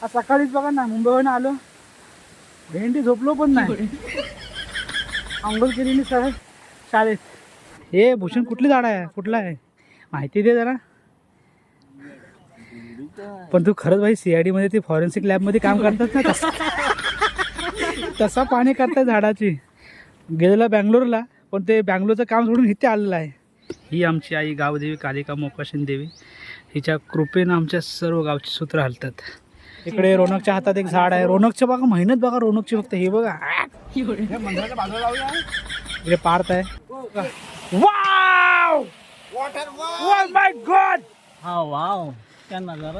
आज सकाळीच बघा ना मुंबईवरून आलो, भेंडी झोपलो पण नाही, आंघोळ केली मी सर शाळेत. हे भूषण कुठली झाड आहे, कुठला आहे माहिती दे जरा. पण तू खरंच भाई CID मध्ये ते फॉरेन्सिक लॅब मध्ये काम करतात ना, तसा पाणी करताय झाडाची. गेलेला बँगलोरला, पण ते बँगलोरचं काम सोडून इथे आलेलं आहे. ही आमची आई गावदेवी कालिका मोकाशीन देवी, हिच्या कृपेनं आमच्या सर्व गावची सूत्र हलतात. इकडे रोनकच्या हातात एक झाड आहे. रोनकच्या बघा मेहनत बघा रोनकची, फक्त हे बघा मंदिराच्या बाजूला लावूया. इकडे पार्थ आहे. वाव ओह माय गॉड, हा वाव क्या नजारा.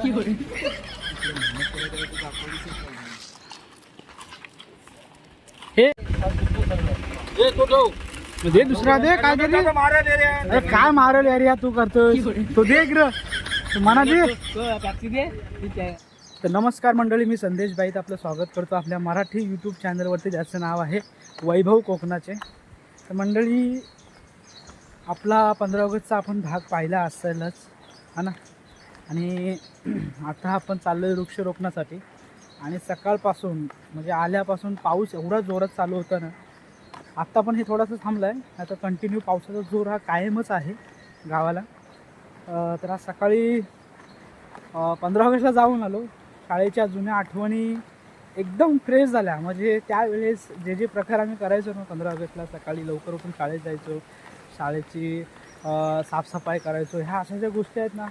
हे दे दुसरा दे, काय दे रे? अरे काय मारल यार, या तू करतोय तो दे इकडं, तू मना दे. तर नमस्कार मंडळी, मी संदेश बाईत आपलं स्वागत करतो आपल्या मराठी यूट्यूब चॅनलवरती, ज्याचं नाव आहे वैभव कोकणाचे. तर मंडळी, आपला 15 ऑगस्टचा आपण भाग पाहिला असेलच हा ना. आणि आता आपण चाललो आहे वृक्षारोपणासाठी. आणि सकाळपासून म्हणजे आल्यापासून पाऊस एवढा जोरात चालू होता ना. आत्ता पण हे थोडंसं थांबलं आहे, आता कंटिन्यू पावसाचा जोर हा कायमच आहे गावाला. तर आज सकाळी 15 ऑगस्टला जाऊन आलो. शाळेच्या जुन्या आठवणी एकदम फ्रेश झाल्या. म्हणजे त्यावेळेस जे जे प्रकार आम्ही करायचो ना 15 ऑगस्टला, सकाळी लवकर उठून शाळेत जायचो, शाळेची साफसफाई करायचो, ह्या अशा ज्या गोष्टी आहेत ना,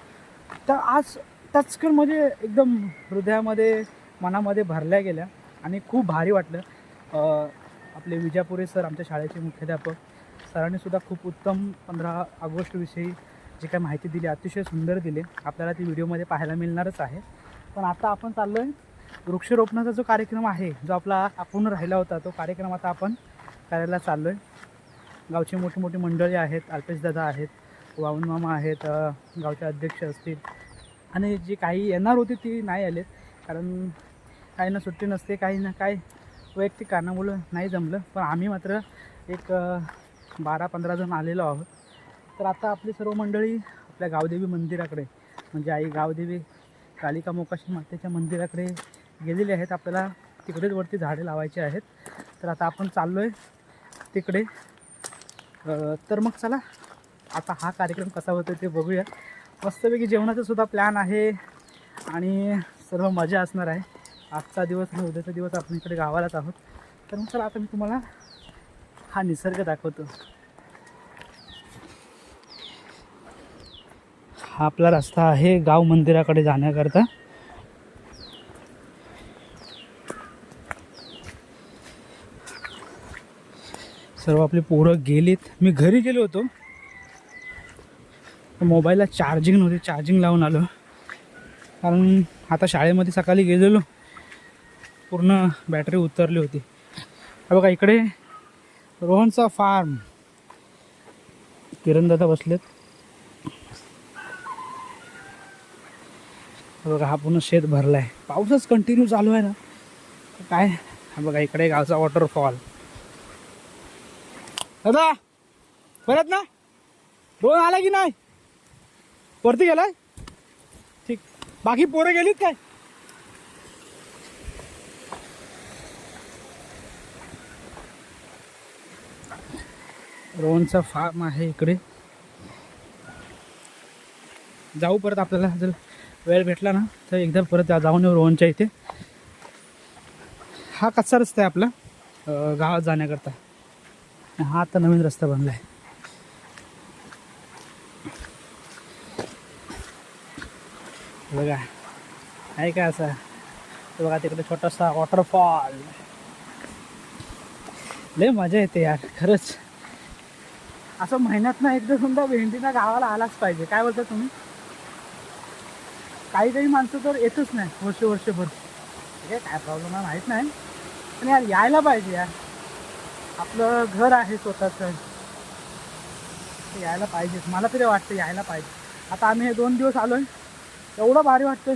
तर आज टचकन म्हणजे एकदम हृदयामध्ये मनामध्ये भरल्या गेल्या. आणि खूप भारी वाटलं. आपले विजापुरे सर, आमच्या शाळेचे मुख्याध्यापक, सरांनी सुद्धा खूप उत्तम 15 ऑगस्टविषयी जी काही माहिती दिली, अतिशय सुंदर दिली. आपल्याला ती व्हिडिओमध्ये पाहायला मिळणारच आहे. पण आता आपण चाललो आहे वृक्षारोपणाचा जो कार्यक्रम आहे, जो आपला अपूर्ण राहिला होता, तो कार्यक्रम आता आपण करायला चाललो आहे. गावची मोठी मोठी मंडळी आहेत, अल्पेशदादा आहेत, वाऊन मामा आहेत, गावचे अध्यक्ष असतील, आणि जी काही येणार होती ती नाही आलेत, कारण काही ना सुट्टी नसते, काही ना काही वैयक्तिक कारणामुळं नाही जमलं. पण आम्ही मात्र एक 12-15 जण आलेलो आहोत. तर आता आपली सर्व मंडळी आपल्या गावदेवी मंदिराकडे, म्हणजे आई गावदेवी कालिका मोकाशीन मातेच्या मंदिराकडे गेलेले आहेत. आपल्याला तिकडेच वरती झाडे लावायची आहेत. तर आता आपण चाललो आहे तिकडे. तर मग चला आता हा कार्यक्रम कसा होतो ते बघूया. मस्तपैकी जेवणाचा सुद्धा प्लॅन आहे आणि सर्व मजा असणार आहे. आजचा दिवस आणि उद्याचा दिवस आपण इकडे गावालाच आहोत. तर मग चला आता मी तुम्हाला हा निसर्ग दाखवतो. हा आपला रस्ता आहे गाव मंदिराकडे जाण्याकरता. सर्व आपली पोरं गेलीत. मी घरी गेलो होतो, मोबाईलला चार्जिंग नव्हती, चार्जिंग लावून आलो. कारण आता शाळेमध्ये सकाळी गेलेलो, पूर्ण बॅटरी उतरली होती. हा बघा इकडे रोहनचा फार्म, किरणदादा बसलेत. बघा हा पूर्ण शेत भरला आहे, पाऊसच कंटिन्यू चालू आहे ना काय. हा बघा इकडे गावचा वॉटरफॉल. दादा परत ना, रोहन आला की नाही, वरती गेलाय? ठीक. बाकी पोरं गेलीत काय? रोहनचा फार्म आहे इकडे. जाऊ परत, आपल्याला जर वेळ भेटला ना तर एकदा परत जाऊन येऊ रोहनच्या इथे. हा कच्चा रस्ता आहे आपला गावात जाण्याकरता. हा आता नवीन रस्ता बनला आहे. बघा आहे का असा. तर बघा तिकडे छोटासा वॉटरफॉल. लय मजा येते यार खरंच. असं महिन्यात ना एकदा सुद्धा भेंडीना गावाला आलाच पाहिजे. काय बोलता तुम्ही? काही माणसं तर येतच नाही वर्षभर. ठीक आहे, काय प्रॉब्लेम आहे माहीत नाही, पण यार यायला पाहिजे यार. आपलं घर आहे स्वतःचं, यायला पाहिजे. मला तरी वाटतं यायला पाहिजे. आता आम्ही हे 2 दिवस आलो आहे, एवढं भारी वाटतं.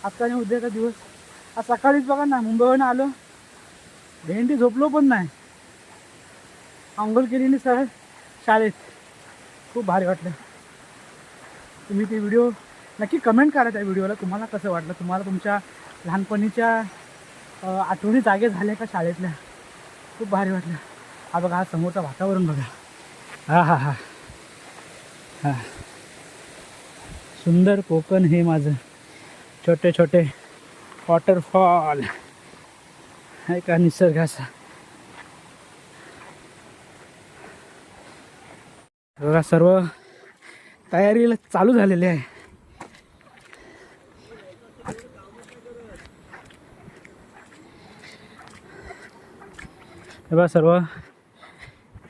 आजचा आणि उद्याचा दिवस. आज सकाळीच बघा ना मुंबईवरून आलो, भेंडी झोपलो पण नाही, आंघोळ केली नाही सर शाळेत. खूप भारी वाटलं. तुम्ही ते व्हिडिओ नक्की कमेंट करा त्या व्हिडिओला, तुम्हाला कसं वाटलं, तुम्हाला तुमच्या लहानपणीच्या आठवणी जागे झाल्या का शाळेतल्या. खूप भारी वाटलं. हा बघा, हा समोरचं वातावरण बघा. हा हा हा हा, सुंदर कोकण हे माझं. छोटे छोटे वॉटरफॉल आहे का निसर्गाचा. बघा सर्व तयारीला चालू झालेली आहे. बघा सर्व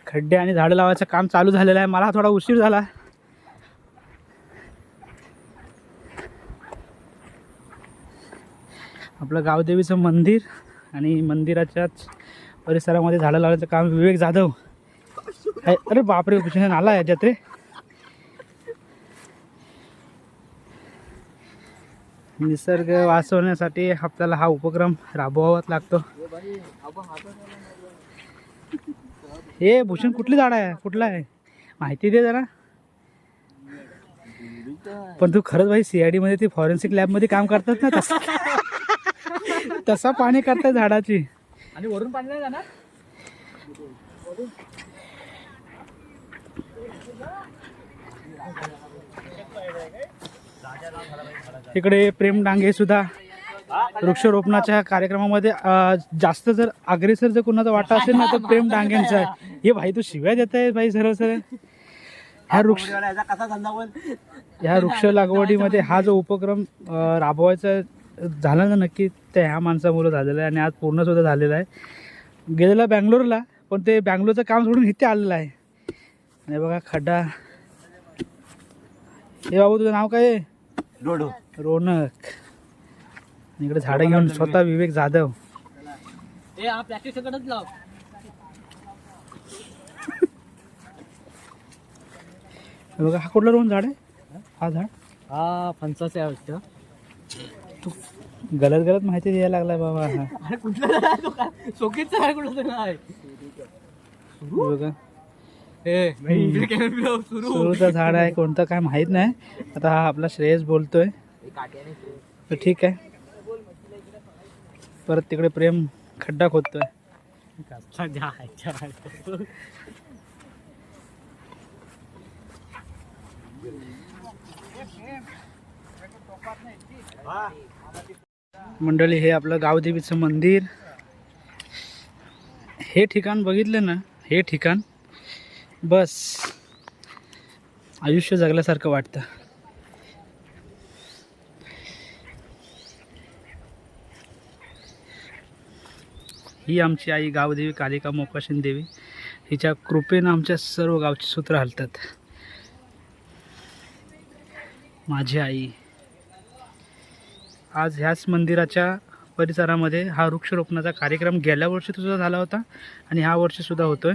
खड्डे आणि झाडं लावायचं काम चालू झालेलं आहे. मला थोडा उशीर झाला. आपलं गावदेवीचं मंदिर आणि मंदिराच्याच परिसरामध्ये झाडं लावण्याचं काम विवेक जाधव आहे. अरे बापरे, भूषण आला याच्यात रे. निसर्ग वाचवण्यासाठी आपल्याला हा उपक्रम राबवावाच लागतो. हे भूषण कुठली झाड आहे, कुठला आहे माहिती दे जरा. पण तू खरंच भाई CID मध्ये ती फॉरेन्सिक लॅब मध्ये काम करतात ना, तसा पाणी करतात झाडाची. आणि वरून पाणी नाही जाणार. इकडे प्रेम डांगे सुद्धा वृक्षारोपणाच्या कार्यक्रमामध्ये जास्त जर अग्रेसर जर कोणाचा वाटा असेल ना तर प्रेम डांगेंचा आहे. हे भाई तू शिव्या देत आहे भाई सरळ सरळ. ह्या वृक्ष लागवडीमध्ये हा जो उपक्रम राबवायचा झाला ना नक्की ते ह्या माणसामुळे झालेला आहे. आणि आज पूर्ण सुद्धा झालेला आहे. गेलेला बँगलोरला, पण ते बँगलोरचं काम सोडून इथे आलेलं आहे. आणि बघा खड्डा. हे बाबू तुझं नाव काय आहे? रोनक. इकडे झाडं घेऊन स्वतः विवेक जाधव. लाव. बघा हा कुठला रोहन झाड आहे? हा झाड हा फणसाचं आहे वाटतं. तू गलत गलत माहिती द्यायला लागलाय बाबा. हा अरे कुठला शोकेचं आहे, कुठलं आहे बघा, सुरू. सुरूचं झाड आहे, कोणतं काय माहित नाही. आता हा आपला श्रेयस बोलतोय तर ठीक आहे. परत तिकडे प्रेम खड्डा खोदतोय. मंडळी, हे आपलं गावदेवीचं मंदिर. हे ठिकाण बघितलं ना, हे ठिकाण बस आयुष्य जगल्यासारखं वाटतं. ही आमची आई गावदेवी कालिका मोकाशीन देवी. हिच्या कृपेनं आमच्या सर्व गावची सूत्र हलतात. माझी आई. आज ह्याच मंदिराच्या परिसरामध्ये हा वृक्षारोपणाचा कार्यक्रम गेल्या वर्षी सुद्धा झाला होता आणि ह्या वर्षी सुद्धा होतोय.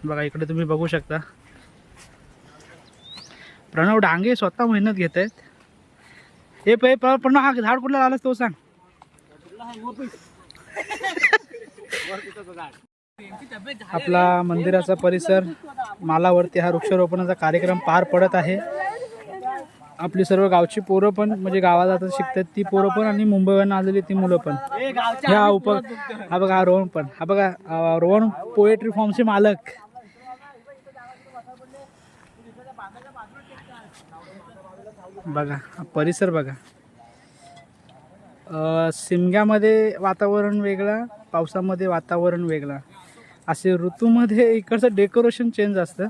बघा इकडे तुम्ही बघू शकता. प्रणव डांगे स्वतः मेहनत घेत आहेत. हे प्रणव, हा झाड कुठला लावलास तो सांग. आपला मंदिराचा परिसर मालावरती हा वृक्षारोपणाचा कार्यक्रम पार पडत आहे. आपली सर्व गावची पोरं पण, म्हणजे गावात आता शिकतात ती पोरं पण आणि मुंबईवरून आलेली ती मुलं पण. हा हा बघा, हा रोहन पण. हा बघा, रोहन पोएट्री फॉर्मचे मालक. बघा परिसर बघा. शिमग्यामध्ये वातावरण वेगळं, पावसामध्ये वातावरण वेगळं. असे ऋतूमध्ये इकडचं डेकोरेशन चेंज असतं.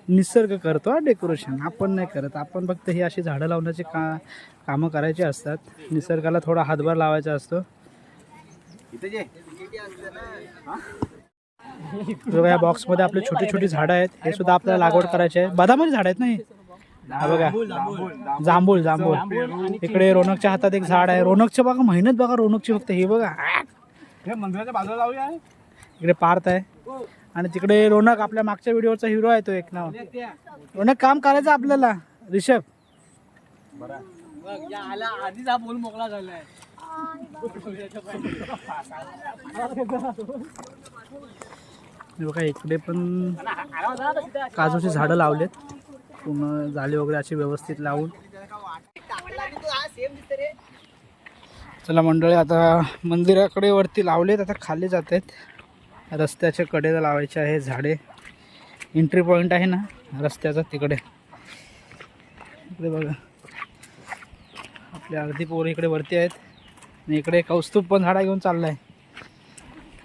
निसर्ग करतो हा डेकोरेशन, आपण नाही करत. आपण फक्त ही अशी झाडं लावण्याची कामं करायची असतात. निसर्गाला थोडा हातभार लावायचा असतो. बघा या बॉक्समध्ये आपले छोटी छोटी झाडं आहेत. हे सुद्धा आपल्याला लागवड करायची आहे. बदामाची झाड आहेत ना हे. हा बघा, जांभूळ. इकडे रोनकच्या हातात एक झाड आहे. रोनकच्या बघा मेहनत बघा रोनकची. फक्त हे बघा, हे मंदिराच्या बाजूला लावूया. इकडे पार्थ आहे आणि तिकडे रोनक, आपल्या मागच्या व्हिडिओचा हिरो आहे तो एक नाव. रोनक काम करायचं आपल्याला. ऋषभ आधीच हा बोल मोकळा झालाय. बघा इकडे पण काजूची झाडं लावलेत. पूर्ण जाळी वगैरे अशी व्यवस्थित लावून. चला मंडळी, आता मंदिराकडे वरती लावलेत, आता खाली जात आहेत. रस्त्याच्या कडेला लावायचे आहे झाडे. एंट्री पॉईंट आहे ना रस्त्याचा, तिकडे इकडे बघा आपल्या अर्धी पोरं इकडे वरती आहेत. आणि इकडे कौस्तुभ पण झाडा घेऊन चालला आहे.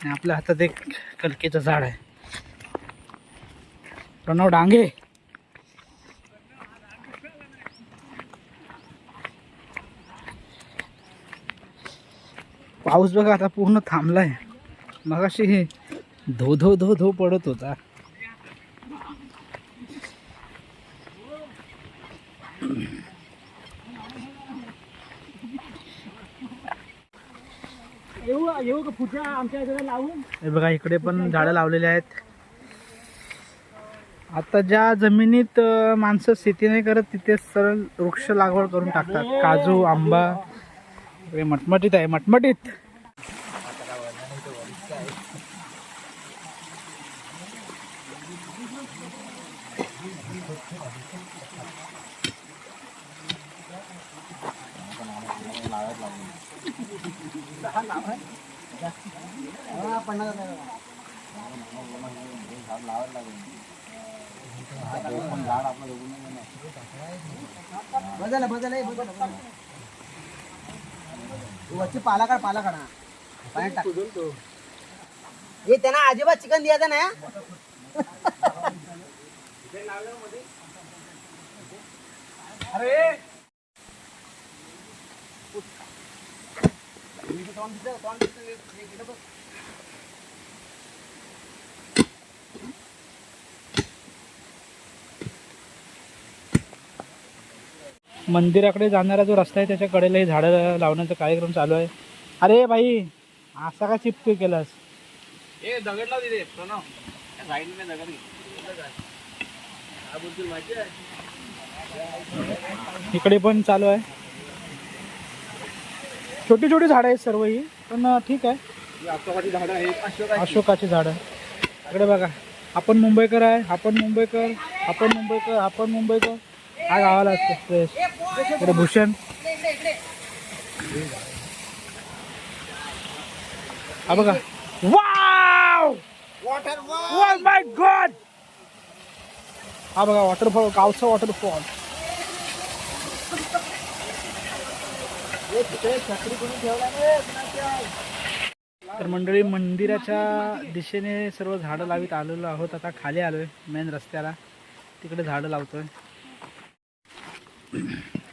आणि आपल्या हातात एक कलकेचं झाड आहे. प्रणव डांगे. पाऊस बघा आता पूर्ण थांबलाय. मगाशी हे धो धो धो धो पडत होता. येऊ का पुढच्या आमच्या इकडे लावून. हे बघा इकडे पण झाडं लावलेली आहेत. आता ज्या जमिनीत माणसं शेती नाही करत तिथे सरळ वृक्ष लागवड करून टाकतात. काजू, आंबा मटमटीत आहे, मटमटीत. वरची पाला काढ पाण्यात टाक. हे त्यांना अजिबात चिकन द्यायचं नाही. अरे मंदिराकडे जाणारा जो रस्ता आहे त्याच्या कडेला हे झाडं लावण्याचा कार्यक्रम चालू आहे. अरे भाई, असा का चिपके केलास? हे दगड लाव तिथे प्रणव. साईड में दगड घे. इकडे पण चालू आहे. छोटी छोटी झाडं आहेत सर्व ही, पण ठीक आहे. अशोकाची झाडं आहेत. अशोकाची झाडं. इकडे बघा, आपण मुंबईकर आहे, आपण मुंबईकर, आपण मुंबईकर, आपण मुंबईकर. हा गावाला असतो फ्रेश. इकडे भूषण. हा बघा, वाव, ओह माय गॉड. हा बघा वॉटरफॉल, गावचा वॉटरफॉल. तर मंडळी, मंदिराच्या दिशेने सर्व झाडं लावीत आलेलो आहोत. आता खाली आलोय मेन रस्त्याला, तिकडे झाडं लावतोय.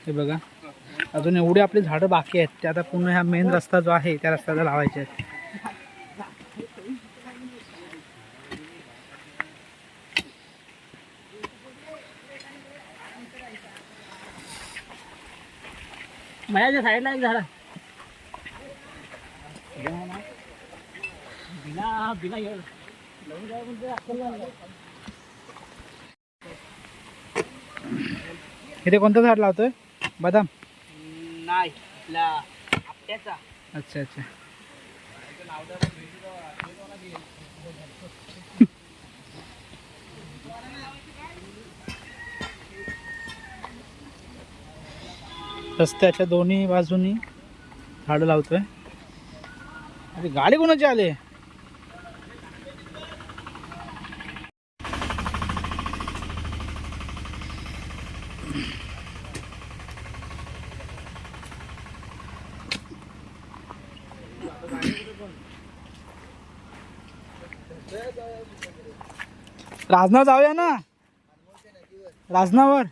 हे बघा, अजून एवढे आपले झाडं बाकी आहेत. ते आता पूर्ण ह्या मेन रस्ता जो आहे त्या रस्त्याला लावायचे आहेत. माझ्या साईडला एक झाड. बिना इथे कोणतं झाड लावतोय? बदाम नाही, आपट्याचा. अच्छा अच्छा. रस्त्याच्या दोन्ही बाजूनी झाडं लावतोय. अरे गाडी कोणाची आली? राजनाव जाऊया ना, राजनावर.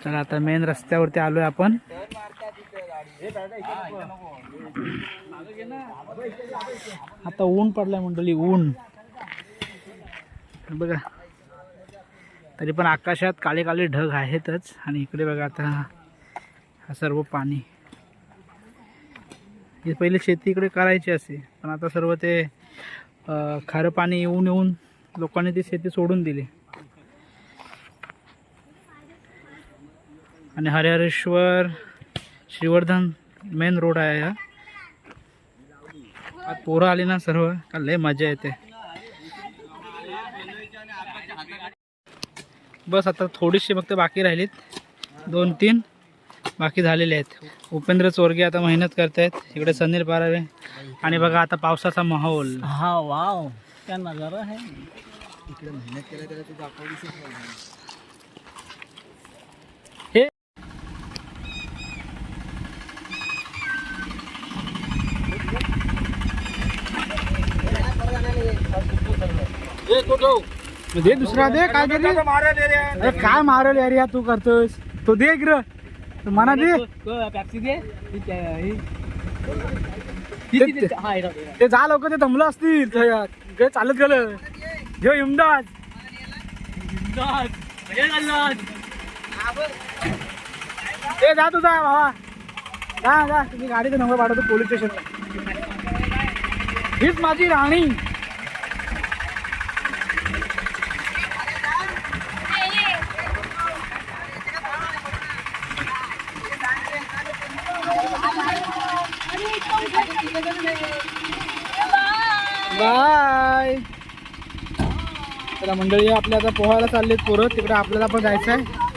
चला आता मेन रस्त्यावरती आलोय आपण. आता ऊन पडलाय मंडळी, ऊन बघा. तरी पण आकाशात काळे काळे ढग आहेतच. आणि इकडे बघा आता हा सर्व पाणी. हे पहिले शेती इकडे करायची असे, पण आता सर्व ते खारं पाणी येऊन येऊन लोकांनी ती शेती सोडून दिली. आणि हरिहरेश्वर श्रीवर्धन मेन रोड आहे हा. आज पोरं आली ना सर्व, का लय मजा येते. बस आता थोडीशी फक्त बाकी राहिलीत, 2-3. बाकी झालेले आहेत. उपेंद्र चोरगे आता मेहनत करतायत, इकडे सनील पारावे. आणि बघा आता पावसाचा माहोल. हा वाव क्या नजारा है. इकडे मेहनत केलं त्याला तू दाखवलीस हे दे दुसरा दे. काय दे अरे काय मारल यार या तू करतोस. तो दे इकडं मना दे. ते जा लोक ते दमलं असतील चालत गेलं. घेऊ इमदाद ते जा तुझा भावा. जा जा तुम्ही गाडीचा नंबर पाठवतो पोलीस स्टेशनला. हीच माझी राणी. बाय. तर मंडळी आपल्या आता पोहायला चाललेत पोरं, तिकडे आपल्याला पण जायचं आहे.